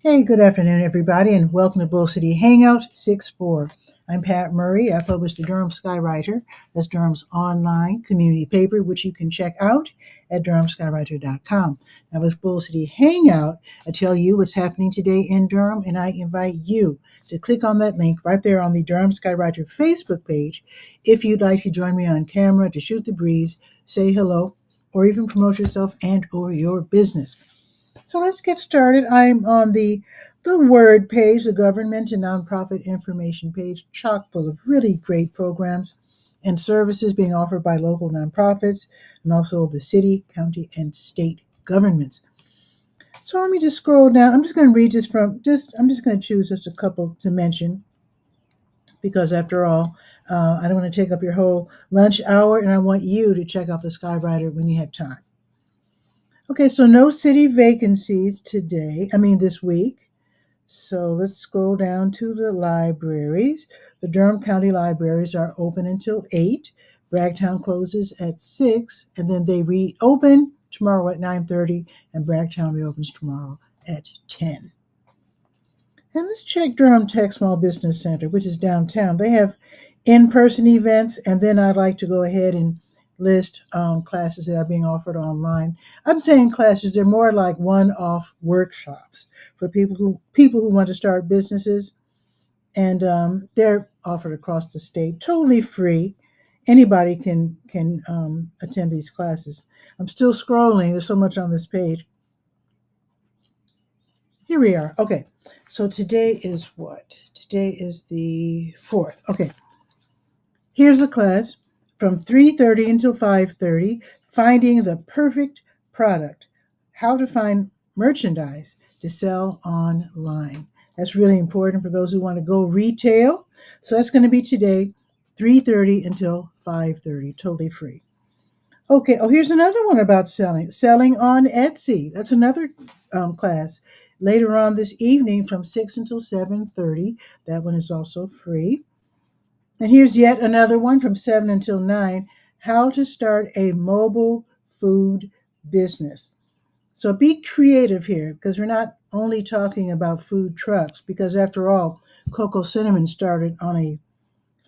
Hey, good afternoon, everybody, and welcome to Bull City Hangout 6-4. I'm Pat Murray. I publish the Durham Skywriter. That's Durham's online community paper, which you can check out at durhamskywriter.com. Now, with Bull City Hangout, I tell you what's happening today in Durham, and I invite you to click on that link right there on the Durham Skywriter Facebook page if you'd like to join me on camera to shoot the breeze, say hello, or even promote yourself and or your business. So let's get started. I'm on the Word page, the government and nonprofit information page, chock full of really great programs and services being offered by local nonprofits and also the city, county, and state governments. So let me just scroll down. I'm just going to read this I'm just going to choose just a couple to mention because after all, I don't want to take up your whole lunch hour and I want you to check out the Skywriter when you have time. Okay, so no city vacancies this week. So let's scroll down to the libraries. The Durham County libraries are open until 8. Bragtown closes at 6, and then they reopen tomorrow at 9:30, and Bragtown reopens tomorrow at 10. And let's check Durham Tech Small Business Center, which is downtown. They have in-person events, and then I'd like to go ahead and list classes that are being offered online. I'm saying classes; they're more like one-off workshops for people who want to start businesses, and they're offered across the state, totally free. Anybody can attend these classes. I'm still scrolling. There's so much on this page. Here we are. Okay. So today is what? Today is the 4th. Okay. Here's a class from 3:30 until 5:30, finding the perfect product. How to find merchandise to sell online. That's really important for those who want to go retail. So that's going to be today 3:30 until 5:30, totally free. Okay. Oh, here's another one about selling. Selling on Etsy. That's another class later on this evening from 6 until 7:30. That one is also free. And here's yet another one from 7 until 9. How to start a mobile food business. So be creative here because we're not only talking about food trucks, because after all, Coco Cinnamon started on if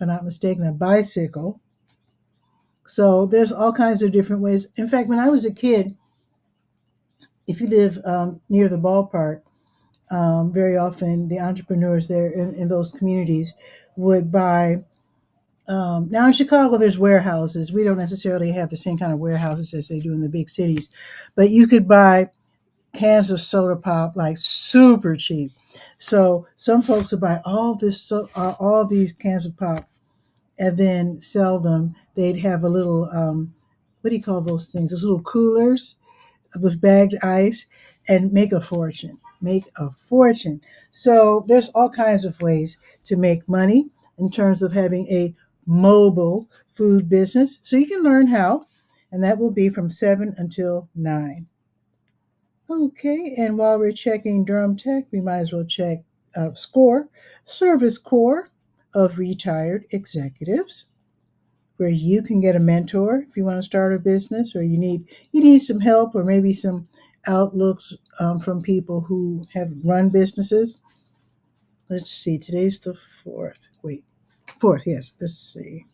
I'm not mistaken, a bicycle. So there's all kinds of different ways. In fact, when I was a kid, if you live near the ballpark, very often the entrepreneurs there in those communities would buy. Now in Chicago, there's warehouses. We don't necessarily have the same kind of warehouses as they do in the big cities, but you could buy cans of soda pop like super cheap. So some folks would buy all these cans of pop and then sell them. They'd have a little what do you call those things? Those little coolers with bagged ice and make a fortune. Make a fortune. So there's all kinds of ways to make money in terms of having a mobile food business. So you can learn how, and that will be from 7 until 9. Okay, and while we're checking Durham Tech, we might as well check SCORE, Service Corps of Retired Executives, where you can get a mentor if you want to start a business or you need some help or maybe some outlooks from people who have run businesses. Let's see, today's the 4th. Wait, 4th, yes. Let's see.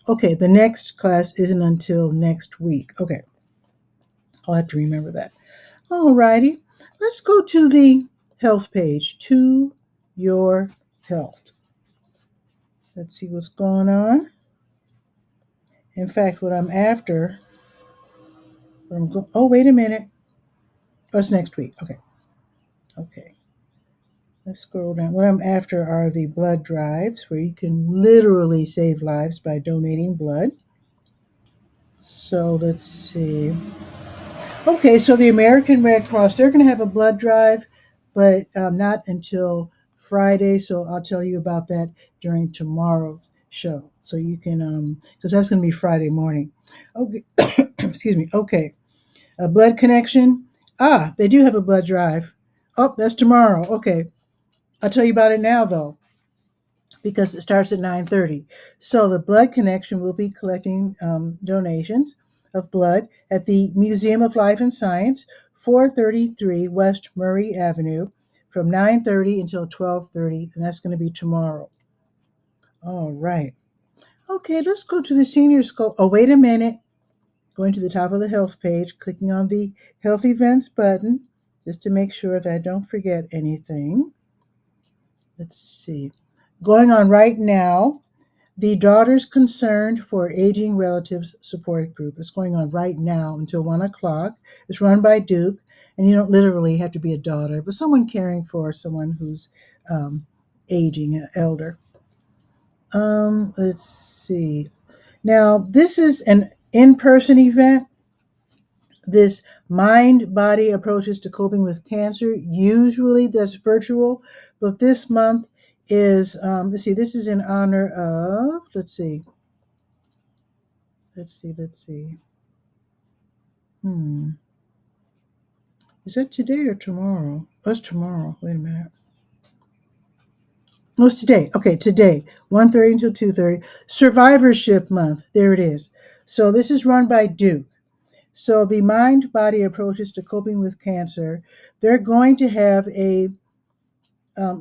Okay, the next class isn't until next week. Okay, I'll have to remember that. All righty, let's go to the health page, to your health. Let's see what's going on. In fact, what I'm after, oh, wait a minute. Oh, it's next week. Okay. Okay. Let's scroll down. What I'm after are the blood drives, where you can literally save lives by donating blood. So let's see. Okay, so the American Red Cross, they're going to have a blood drive, but not until Friday. So I'll tell you about that during tomorrow's show. So you can, because that's going to be Friday morning. Okay, excuse me. Okay, a blood connection. Ah, they do have a blood drive. Oh, that's tomorrow. Okay, I'll tell you about it now, though, because it starts at 9:30. So the Blood Connection will be collecting donations of blood at the Museum of Life and Science, 433 West Murray Avenue, from 9:30 until 12:30, and that's going to be tomorrow. All right. Okay, let's go to the senior school. Oh, wait a minute. Going to the top of the health page, clicking on the health events button, just to make sure that I don't forget anything. Let's see. Going on right now, the Daughters Concerned for Aging Relatives Support Group. It's going on right now until 1 o'clock. It's run by Duke, and you don't literally have to be a daughter, but someone caring for someone who's aging, an elder. Let's see. Now, this is an in person event. This mind body approaches to coping with cancer. Usually that's virtual, but this month is, let's see, this is in honor of, let's see. Is that today or tomorrow? Oh, it's tomorrow. Wait a minute. Oh, it's today. Okay, today, 1:30 until 2:30. Survivorship Month. There it is. So this is run by Duke. So the mind body approaches to coping with cancer, they're going to have a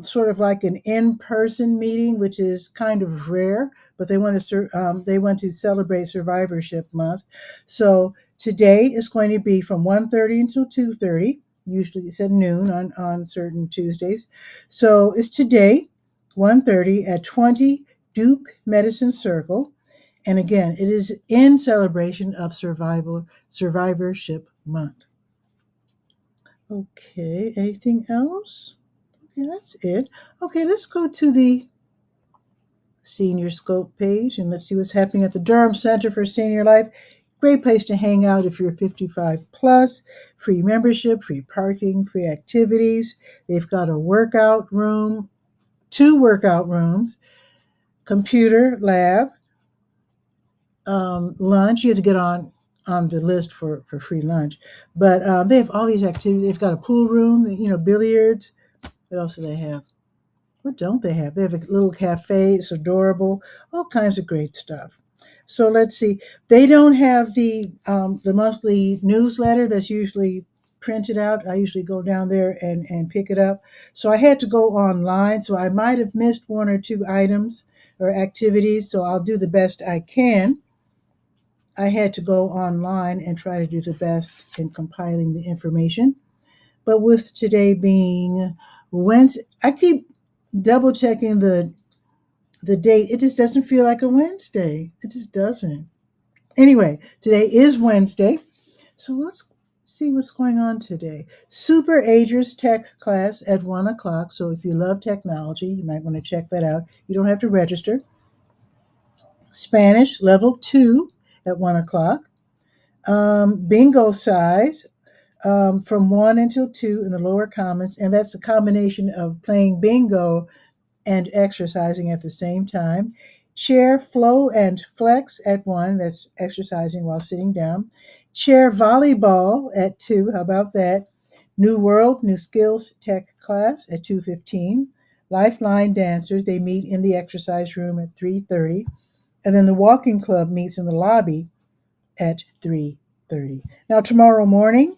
sort of like an in-person meeting, which is kind of rare, but they want to celebrate Survivorship Month. So today is going to be from 1:30 until 2:30. Usually it's at noon on certain Tuesdays. So it's today, 1:30 at 20 Duke Medicine Circle. And again, it is in celebration of Survivorship Month. Okay, anything else? Okay, that's it. Okay, let's go to the Senior Scope page and let's see what's happening at the Durham Center for Senior Life. Great place to hang out if you're 55 plus. Free membership, free parking, free activities. They've got a workout room, 2 workout rooms, computer lab, lunch. You have to get on the list for free lunch. But they have all these activities. They've got a pool room, billiards. What else do they have? What don't they have? They have a little cafe. It's adorable. All kinds of great stuff. So let's see. They don't have the monthly newsletter that's usually printed out. I usually go down there and pick it up. So I had to go online. So I might have missed 1 or 2 items or activities. So I'll do the best I can. I had to go online and try to do the best in compiling the information. But with today being Wednesday, I keep double checking the date. It just doesn't feel like a Wednesday. It just doesn't. Anyway, today is Wednesday. So let's see what's going on today. Super Agers Tech class at 1 o'clock. So if you love technology, you might want to check that out. You don't have to register. Spanish level 2 at 1 o'clock. Bingo size from 1 until 2 in the lower commons. And that's a combination of playing bingo and exercising at the same time. Chair flow and flex at 1, that's exercising while sitting down. Chair volleyball at 2, how about that? New World, New Skills Tech class at 2:15. Lifeline dancers, they meet in the exercise room at 3:30. And then the walking club meets in the lobby at 3:30. Now tomorrow morning,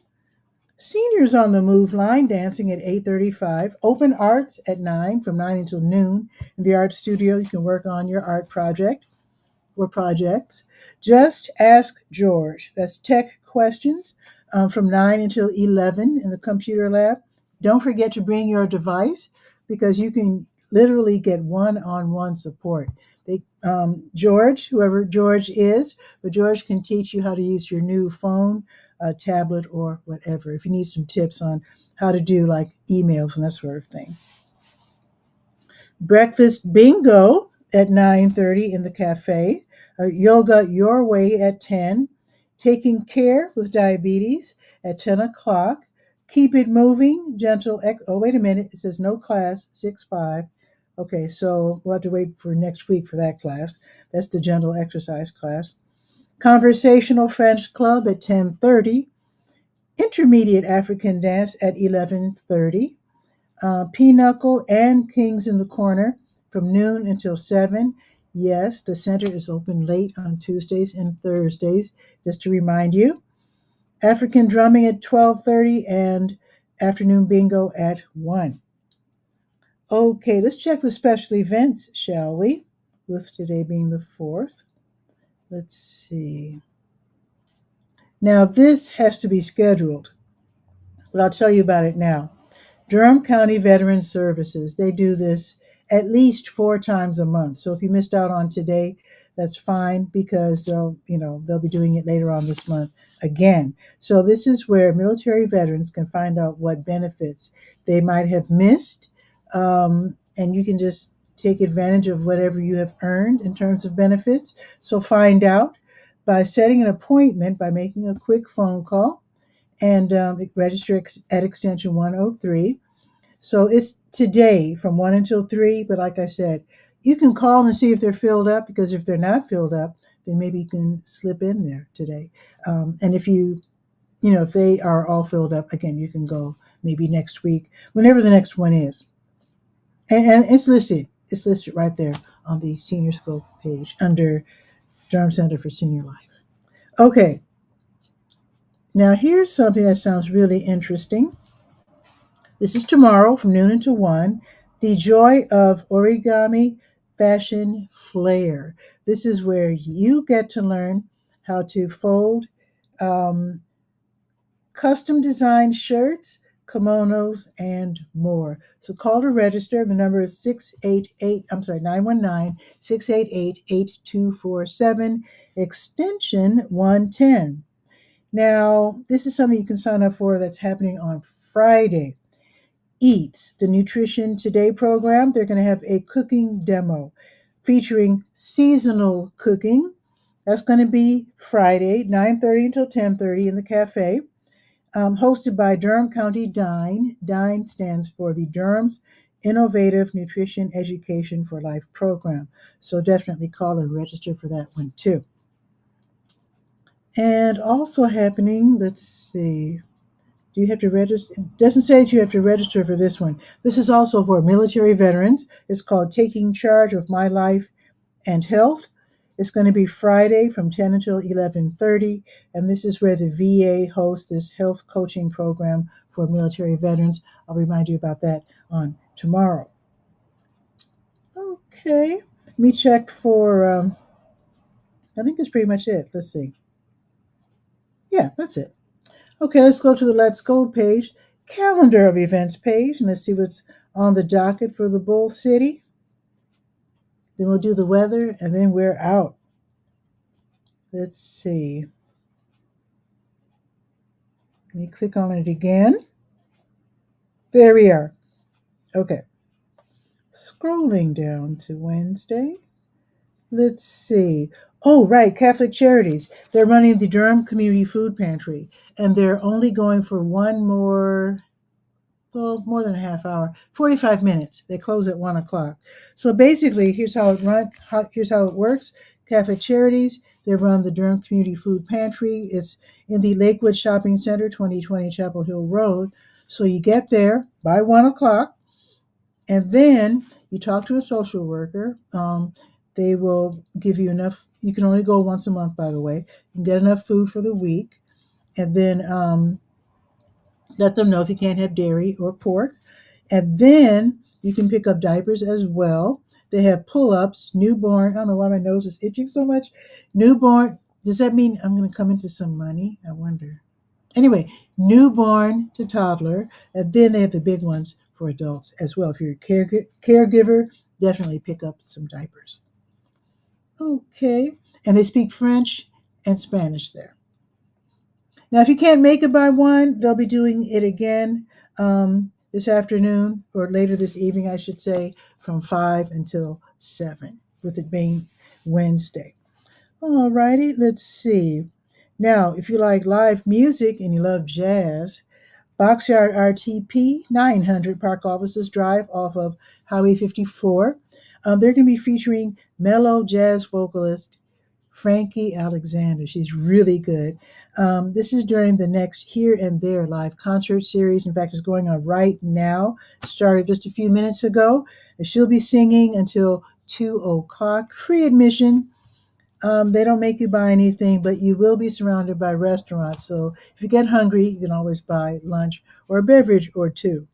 Seniors on the Move line dancing at 8:35. Open Arts at 9, from 9 until noon. In the art studio, you can work on your art project or projects. Just Ask George. That's tech questions from 9 until 11 in the computer lab. Don't forget to bring your device because you can literally get one-on-one support. George, whoever George is, but George can teach you how to use your new phone, tablet, or whatever. If you need some tips on how to do like emails and that sort of thing. Breakfast bingo at 9:30 in the cafe. Yoga Your Way at 10. Taking Care with Diabetes at 10 o'clock. Keep It Moving, Gentle. Oh, wait a minute. It says no class, 6-5. Okay, so we'll have to wait for next week for that class. That's the gentle exercise class. Conversational French Club at 10:30. Intermediate African Dance at 11:30. Pinochle and Kings in the Corner from noon until 7. Yes, the center is open late on Tuesdays and Thursdays, just to remind you. African Drumming at 12:30 and afternoon bingo at 1. Okay, let's check the special events, shall we? With today being the 4th. Let's see. Now, this has to be scheduled, but I'll tell you about it now. Durham County Veteran Services, they do this at least 4 times a month. So if you missed out on today, that's fine because they'll be doing it later on this month again. So this is where military veterans can find out what benefits they might have missed, and you can just take advantage of whatever you have earned in terms of benefits. So find out by setting an appointment by making a quick phone call and register at extension 103. So it's today from 1 until 3. But like I said, you can call and see if they're filled up, because if they're not filled up, then maybe you can slip in there today. And if they are all filled up, again, you can go maybe next week, whenever the next one is. And it's listed. It's listed right there on the Senior Scope page under Durham Center for Senior Life. Okay. Now here's something that sounds really interesting. This is tomorrow from noon until 1. The Joy of Origami Fashion Flair. This is where you get to learn how to fold custom designed shirts, kimonos, and more. So call to register. The number is 919-688-8247, extension 110. Now, this is something you can sign up for that's happening on Friday. Eats, the Nutrition Today program. They're going to have a cooking demo featuring seasonal cooking. That's going to be Friday, 9:30 until 10:30 in the cafe, hosted by Durham County DINE. DINE stands for the Durham's Innovative Nutrition Education for Life program. So definitely call and register for that one too. And also happening, let's see. Do you have to register? It doesn't say that you have to register for this one. This is also for military veterans. It's called Taking Charge of My Life and Health. It's going to be Friday from 10 until 11:30, and this is where the VA hosts this health coaching program for military veterans. I'll remind you about that on tomorrow. Okay, let me check for, I think that's pretty much it. Let's see. Yeah, that's it. Okay, let's go to the Let's Go page, calendar of events page, and let's see what's on the docket for the Bull City. Then we'll do the weather, and then we're out. Let's see. Let me click on it again. There we are. Okay. Scrolling down to Wednesday. Let's see. Oh, right, Catholic Charities. They're running the Durham Community Food Pantry, and they're only going for one more, well, more than a half hour, 45 minutes. They close at 1 o'clock. So basically, here's how it works. Catholic Charities, they run the Durham Community Food Pantry. It's in the Lakewood Shopping Center, 2020 Chapel Hill Road. So you get there by 1 o'clock, and then you talk to a social worker. They will give you enough. You can only go once a month, by the way. You can get enough food for the week, and then let them know if you can't have dairy or pork. And then you can pick up diapers as well. They have pull-ups, newborn. I don't know why my nose is itching so much. Newborn. Does that mean I'm going to come into some money? I wonder. Anyway, newborn to toddler. And then they have the big ones for adults as well. If you're a caregiver, definitely pick up some diapers. Okay. And they speak French and Spanish there. Now, if you can't make it by 1, they'll be doing it again this afternoon, or later this evening, I should say, from 5 until 7, with it being Wednesday. All righty, let's see. Now, if you like live music and you love jazz, Boxyard RTP, 900 Park Offices Drive off of Highway 54. They're going to be featuring mellow jazz vocalist Frankie Alexander. She's really good. This is during the next Here and There live concert series. In fact, it's going on right now. Started just a few minutes ago. And she'll be singing until 2 o'clock. Free admission. They don't make you buy anything, but you will be surrounded by restaurants. So if you get hungry, you can always buy lunch or a beverage or two.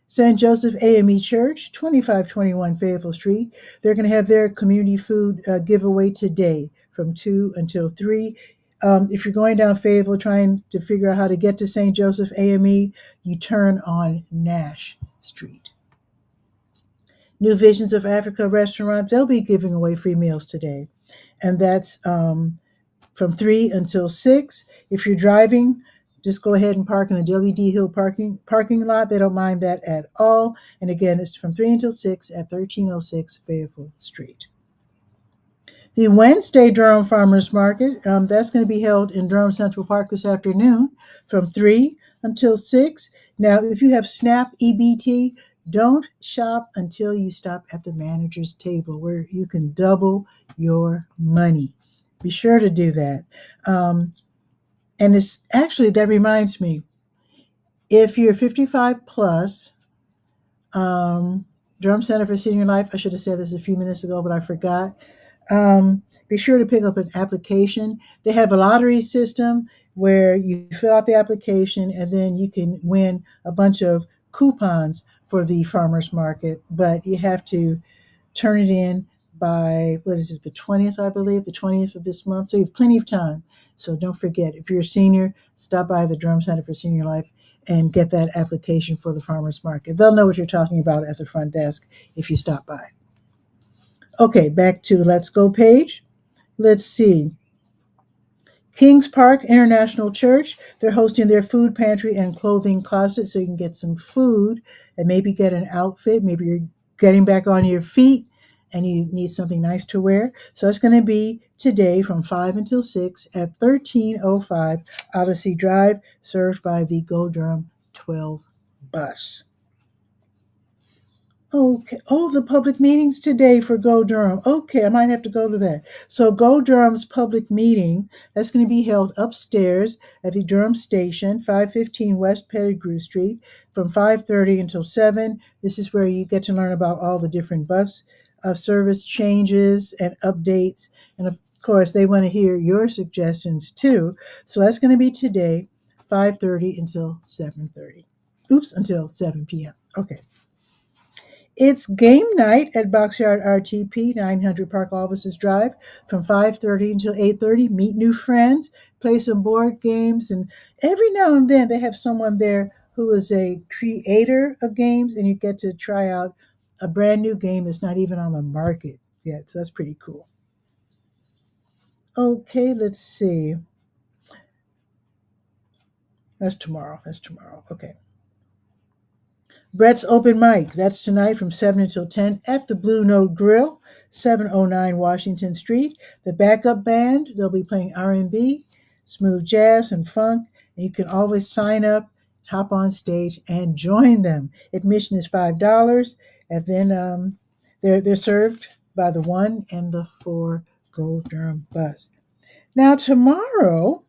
St. Joseph AME Church, 2521 Fayetteville Street. They're going to have their community food giveaway today from 2 until 3. If you're going down Fayetteville trying to figure out how to get to St. Joseph AME, you turn on Nash Street. New Visions of Africa restaurant, they'll be giving away free meals today. And that's from 3 until 6. If you're driving, just go ahead and park in the WD Hill parking lot. They don't mind that at all. And again, it's from 3 until 6 at 1306 Fayetteville Street. The Wednesday Durham Farmers Market, that's going to be held in Durham Central Park this afternoon from 3 until 6. Now, if you have SNAP EBT, don't shop until you stop at the manager's table where you can double your money. Be sure to do that. And it's actually, that reminds me, if you're 55 plus, Durham Center for Senior Life, I should have said this a few minutes ago, but I forgot. Be sure to pick up an application. They have a lottery system where you fill out the application and then you can win a bunch of coupons for the farmers market, but you have to turn it in by, what is it, the 20th, I believe, the 20th of this month. So you have plenty of time. So don't forget, if you're a senior, stop by the Durham Center for Senior Life and get that application for the farmers market. They'll know what you're talking about at the front desk if you stop by. Okay, back to the Let's Go page. Let's see. Kings Park International Church, they're hosting their food pantry and clothing closet so you can get some food and maybe get an outfit. Maybe you're getting back on your feet and you need something nice to wear. So that's going to be today from 5 until 6 at 1305 Odyssey Drive, served by the Go Durham 12 bus. Okay. Oh, the public meetings today for Go Durham. Okay, I might have to go to that. So Go Durham's public meeting, that's going to be held upstairs at the Durham Station, 515 West Pettigrew Street, from 5:30 until 7. This is where you get to learn about all the different bus service changes and updates. And of course, they want to hear your suggestions too. So that's going to be today, 5:30 until 7:30. Oops, until 7 p.m. Okay. It's game night at Boxyard RTP, 900 Park Offices Drive, from 5:30 until 8:30. Meet new friends, play some board games, and every now and then they have someone there who is a creator of games, and you get to try out a brand new game that's not even on the market yet. So that's pretty cool. Okay, let's see. That's tomorrow. That's tomorrow. Okay. Brett's Open Mic. That's tonight from 7 until 10 at the Blue Note Grill, 709 Washington Street. The backup band, they'll be playing R&B, smooth jazz, and funk. And you can always sign up, hop on stage, and join them. Admission is $5, and then they're served by the 1 and the 4 Go Durham bus. Now tomorrow,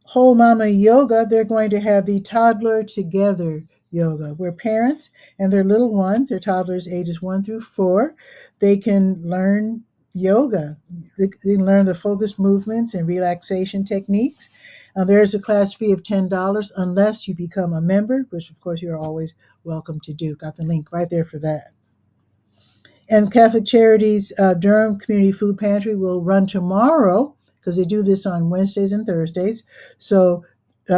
Whole Mama Yoga, they're going to have the Toddler Together yoga, where parents and their little ones, their toddlers ages 1 through 4, they can learn yoga. They can learn the focused movements and relaxation techniques. There's a class fee of $10 unless you become a member, which of course you're always welcome to do. Got the link right there for that. And Catholic Charities Durham Community Food Pantry will run tomorrow, because they do this on Wednesdays and Thursdays. So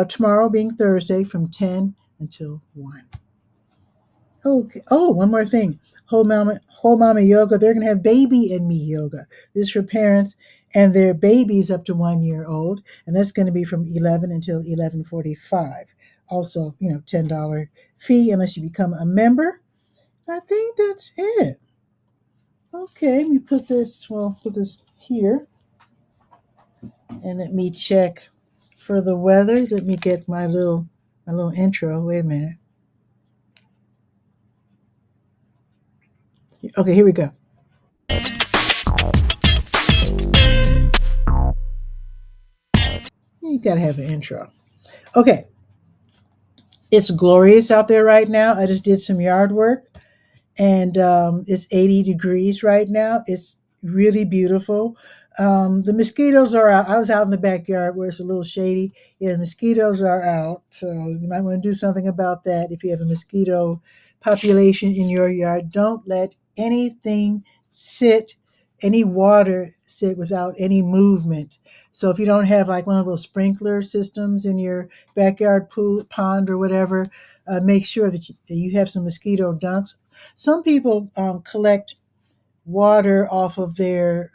tomorrow being Thursday from 10 until 1. Okay. Oh, one more thing. Whole Mama Yoga, they're going to have Baby and Me Yoga. This is for parents and their babies up to 1 year old. And that's going to be from 11 until 11:45. Also, $10 fee unless you become a member. I think that's it. Okay, let me put this here. And let me check for the weather. Let me get my little intro. Wait a minute. Okay, here we go. You gotta have an intro. Okay. It's glorious out there right now. I just did some yard work and it's 80 degrees right now. It's really beautiful. The mosquitoes are out. I was out in the backyard where it's a little shady. Yeah, the mosquitoes are out. So you might want to do something about that if you have a mosquito population in your yard. Don't let anything sit, any water sit without any movement. So if you don't have like one of those sprinkler systems in your backyard pool, pond, or whatever, make sure that you have some mosquito dunks. Some people collect water off of their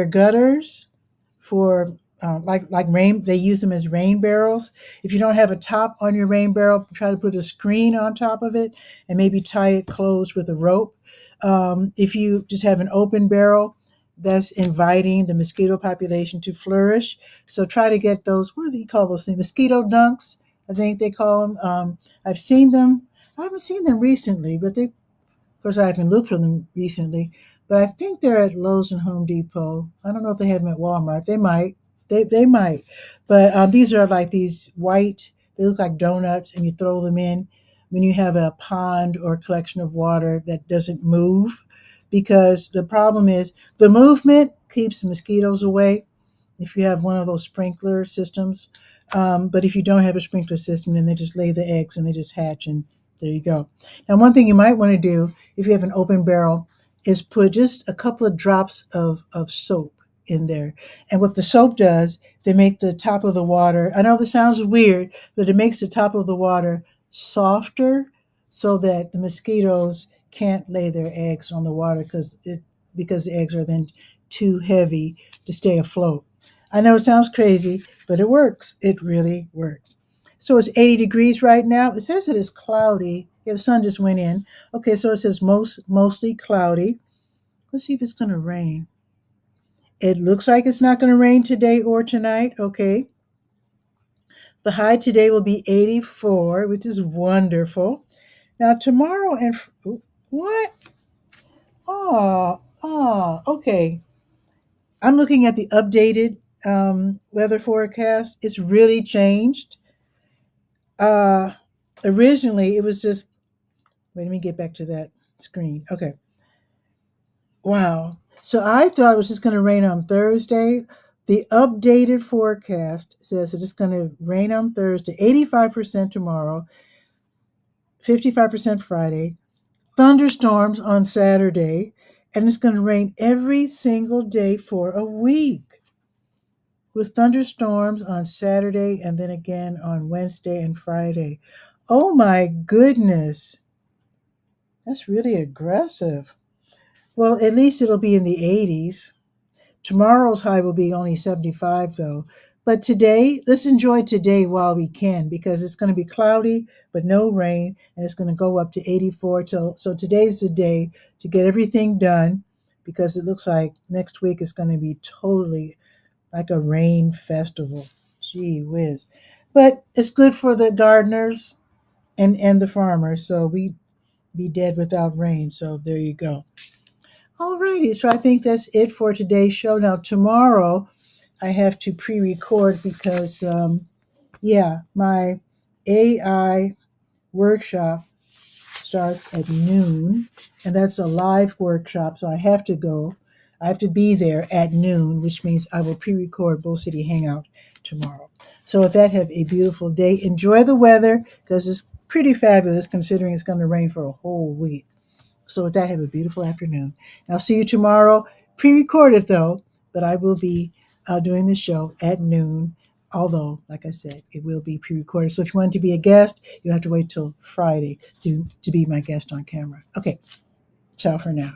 gutters for like rain. They use them as rain barrels. If you don't have a top on your rain barrel, try to put a screen on top of it and maybe tie it closed with a rope. If you just have an open barrel, that's inviting the mosquito population to flourish. So try to get those. What do you call those things? Mosquito dunks, I think they call them. I've seen them. I haven't seen them recently, but they, of course, I haven't looked for them recently, but I think they're at Lowe's and Home Depot. I don't know if they have them at Walmart. They might. They might. But these are like these white, they look like donuts, and you throw them in when you have a pond or collection of water that doesn't move. Because the problem is the movement keeps the mosquitoes away if you have one of those sprinkler systems. But if you don't have a sprinkler system, then they just lay the eggs and they just hatch, and there you go. Now, one thing you might want to do if you have an open barrel is put just a couple of drops of soap in there. And what the soap does, they make the top of the water, I know this sounds weird, but it makes the top of the water softer so that the mosquitoes can't lay their eggs on the water because the eggs are then too heavy to stay afloat. I know it sounds crazy, but it works. It really works. So it's 80 degrees right now. It says it is cloudy. Yeah, the sun just went in. Okay, so it says mostly cloudy. Let's see if it's going to rain. It looks like it's not going to rain today or tonight. Okay. The high today will be 84, which is wonderful. Now tomorrow and what? Okay. I'm looking at the updated weather forecast. It's really changed. Uh, Originally, it was just, wait, let me get back to that screen. Okay. Wow. So I thought it was just going to rain on Thursday. The updated forecast says that it's going to rain on Thursday, 85% tomorrow, 55% Friday, thunderstorms on Saturday, and it's going to rain every single day for a week with thunderstorms on Saturday and then again on Wednesday and Friday. Oh my goodness. That's really aggressive. Well, at least it'll be in the 80s. Tomorrow's high will be only 75, though. But today, let's enjoy today while we can because it's going to be cloudy but no rain, and it's going to go up to 84. So today's the day to get everything done because it looks like next week is going to be totally like a rain festival. Gee whiz. But it's good for the gardeners and the farmers. So we be dead without rain. So there you go. Alrighty, so I think that's it for today's show. Now tomorrow, I have to pre-record because, yeah, my AI workshop starts at noon, and that's a live workshop, so I have to go. I have to be there at noon, which means I will pre-record Bull City Hangout tomorrow. So with that, have a beautiful day. Enjoy the weather because it's pretty fabulous considering it's going to rain for a whole week. So with that, have a beautiful afternoon. And I'll see you tomorrow, pre-recorded though, but I will be doing the show at noon. Although, like I said, it will be pre-recorded. So if you want to be a guest, you have to wait till Friday to be my guest on camera. Okay, ciao for now.